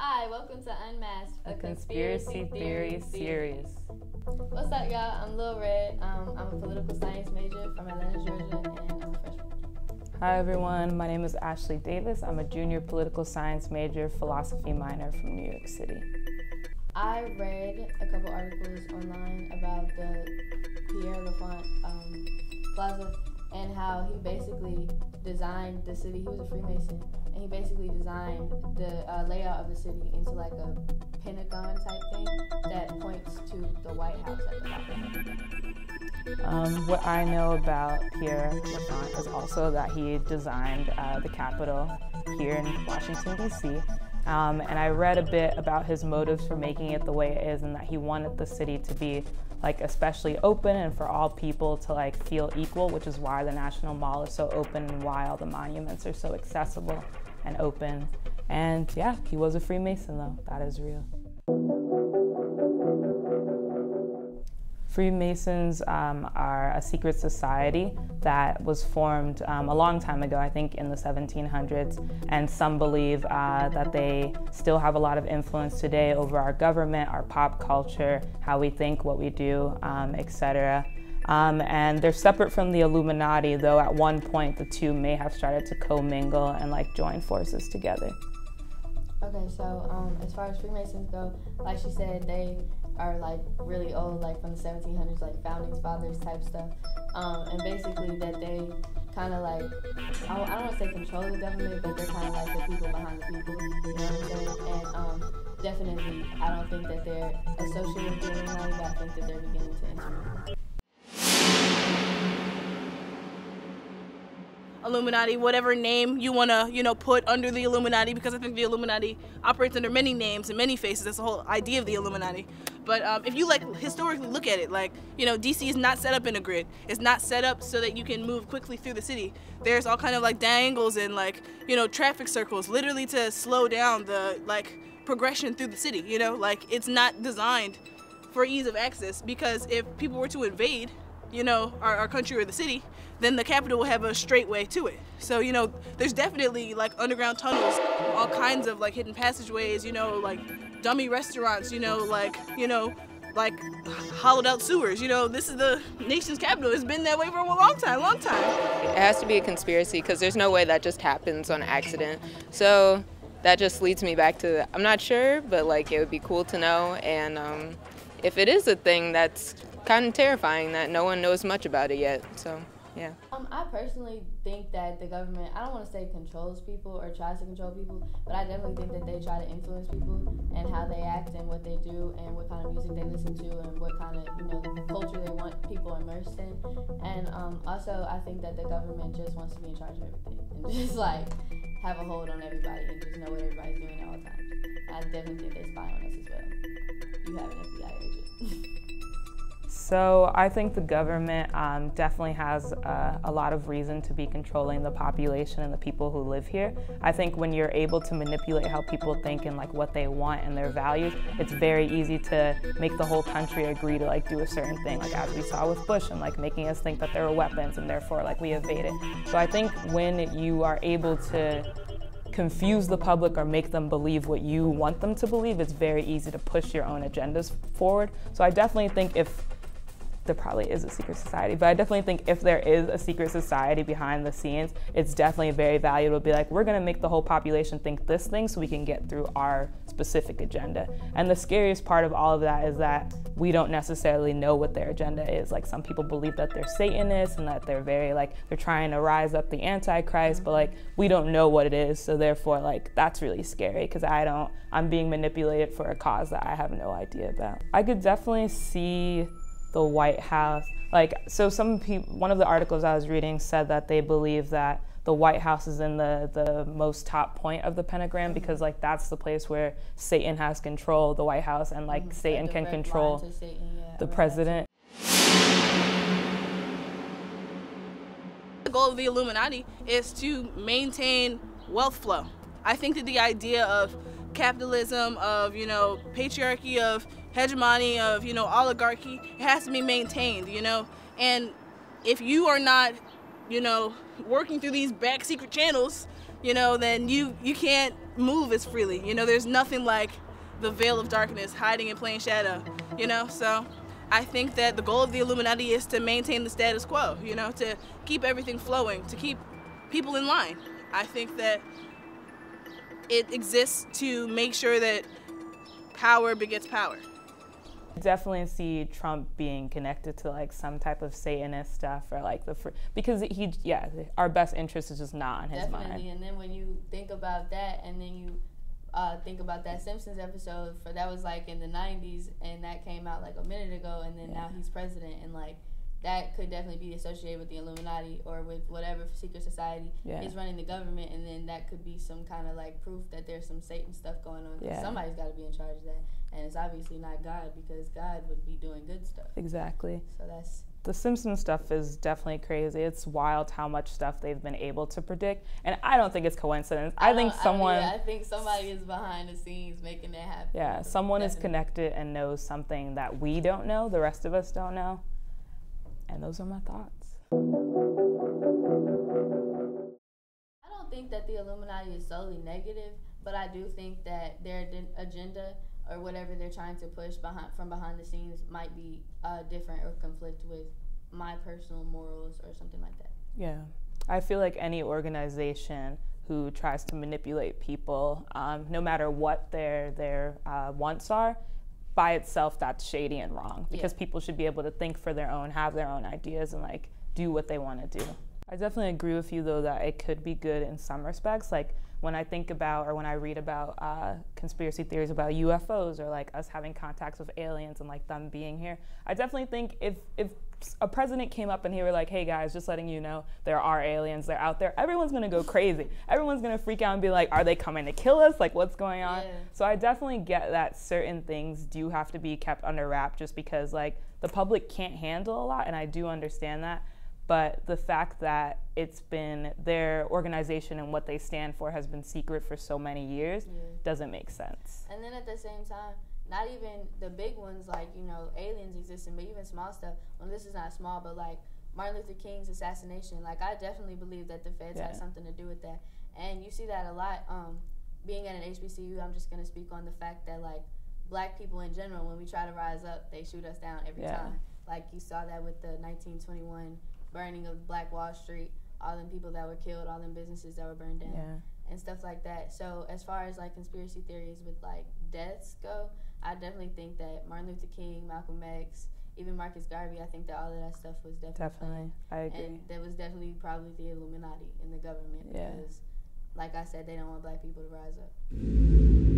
Hi, welcome to Unmasked, a conspiracy theory series. What's up, y'all? I'm Lil Red. I'm a political science major from Atlanta, Georgia, and I'm a freshman. Hi, everyone. My name is Ashley Davis. I'm a junior political science major, philosophy minor from New York City. I read a couple articles online about the Pierre Lafont Plaza and how he basically designed the city. He was a Freemason, and he basically designed the layout of the city into like a pentagon type thing that points to the White House at the top. What I know about Pierre Lafont is also that he designed the Capitol here in Washington, D.C. And I read a bit about his motives for making it the way it is, and that he wanted the city to be like especially open and for all people to like feel equal, which is why the National Mall is so open and why all the monuments are so accessible and open. And yeah, he was a Freemason though, that is real. Freemasons are a secret society that was formed a long time ago, I think in the 1700s, and some believe that they still have a lot of influence today over our government, our pop culture, how we think, what we do, etc. And they're separate from the Illuminati, though at one point the two may have started to commingle and like join forces together. Okay, so as far as Freemasons go, like she said, they are like really old, like from the 1700s, like founding fathers type stuff, and basically that they kind of like, I don't want to say control the government, but they're kind of like the people behind the people, you know what I'm saying? And definitely, I don't think that they're associated with the Illuminati, but I think that they're beginning to enter. Illuminati, whatever name you want to, put under the Illuminati, because I think the Illuminati operates under many names and many faces. That's the whole idea of the Illuminati. But if you historically look at it, DC is not set up in a grid. It's not set up so that you can move quickly through the city. There's all kind of diangles and traffic circles, literally to slow down the progression through the city. It's not designed for ease of access, because if people were to invade our country or the city, then the capital will have a straight way to it. So, there's definitely underground tunnels, all kinds of hidden passageways, dummy restaurants, hollowed out sewers. This is the nation's capital. It's been that way for a long time. It has to be a conspiracy, because there's no way that just happens on accident. So that just leads me back to, I'm not sure, but it would be cool to know. And if it is a thing, that's kind of terrifying that no one knows much about it yet, so yeah. I personally think that the government, I don't want to say controls people or tries to control people, but I definitely think that they try to influence people and how they act and what they do and what kind of music they listen to and what kind of, culture they want people immersed in. And also I think that the government just wants to be in charge of everything and just have a hold on everybody and just know what everybody's doing at all times. I definitely think they spy on us as well. You have an FBI agent. So I think the government definitely has a lot of reason to be controlling the population and the people who live here. I think when you're able to manipulate how people think and what they want and their values, it's very easy to make the whole country agree to do a certain thing, as we saw with Bush, and making us think that there were weapons and therefore we evaded. So I think when you are able to confuse the public or make them believe what you want them to believe, it's very easy to push your own agendas forward. So I definitely think if there probably is a secret society, but I definitely think if there is a secret society behind the scenes, it's definitely very valuable to be we're gonna make the whole population think this thing so we can get through our specific agenda. And the scariest part of all of that is that we don't necessarily know what their agenda is. Some people believe that they're Satanists and that they're very they're trying to rise up the Antichrist, but we don't know what it is. So therefore that's really scary, because I'm being manipulated for a cause that I have no idea about. I could definitely see the White House. So some people, one of the articles I was reading said that they believe that the White House is in the most top point of the pentagram, because that's the place where Satan has control, the White House, and Satan can control the president. The goal of the Illuminati is to maintain wealth flow. I think that the idea of capitalism, of patriarchy, of hegemony, of oligarchy, it has to be maintained, and if you are not you know, working through these back secret channels, you know, then you can't move as freely. You know, there's nothing like the veil of darkness hiding in plain shadow, you know? So I think that the goal of the Illuminati is to maintain the status quo, you know, to keep everything flowing, to keep people in line. I think that it exists to make sure that power begets power. Definitely see Trump being connected to like some type of Satanist stuff or like because our best interest is just not on his mind. Definitely, and then when you think about that, and then you think about that Simpsons episode that was like in the 90s, and that came out like a minute ago, and then now he's president, and like that could definitely be associated with the Illuminati or with whatever secret society is running the government, and then that could be some kind of like proof that there's some Satan stuff going on. Somebody's got to be in charge of that, and it's obviously not God, because God would be doing good stuff. Exactly. So that's... The Simpsons stuff is definitely crazy. It's wild how much stuff they've been able to predict, and I don't think it's coincidence. I think somebody is behind the scenes making that happen. Yeah, someone is connected and knows something that we don't know, the rest of us don't know. And those are my thoughts. I don't think that the Illuminati is solely negative, but I do think that their agenda or whatever they're trying to push from behind the scenes might be different or conflict with my personal morals or something like that. Yeah. I feel like any organization who tries to manipulate people, no matter what their wants are, by itself, that's shady and wrong, because people should be able to think for their own, have their own ideas, and like do what they want to do. I definitely agree with you though that it could be good in some respects. Like when I think about or when I read about conspiracy theories about UFOs or like us having contacts with aliens and like them being here, I definitely think if a president came up and he were like, hey guys, just letting you know there are aliens, they're out there, everyone's gonna go crazy. Everyone's gonna freak out and be like, are they coming to kill us? Like, what's going on? So I definitely get that certain things do have to be kept under wrap just because like the public can't handle a lot, and I do understand that. But the fact that it's been their organization and what they stand for has been secret for so many years doesn't make sense. And then at the same time, not even the big ones like, you know, aliens existing, but even small stuff. Well, this is not small, but like Martin Luther King's assassination. Like, I definitely believe that the feds had something to do with that. And you see that a lot. Being at an HBCU, I'm just going to speak on the fact that, like, black people in general, when we try to rise up, they shoot us down every time. Like, you saw that with the 1921 burning of Black Wall Street, all them people that were killed, all them businesses that were burned down, and stuff like that. So as far as like conspiracy theories with like deaths go, I definitely think that Martin Luther King, Malcolm X, even Marcus Garvey, I think that all of that stuff was definitely I agree. And that was definitely probably the Illuminati in the government, because like I said, they don't want black people to rise up.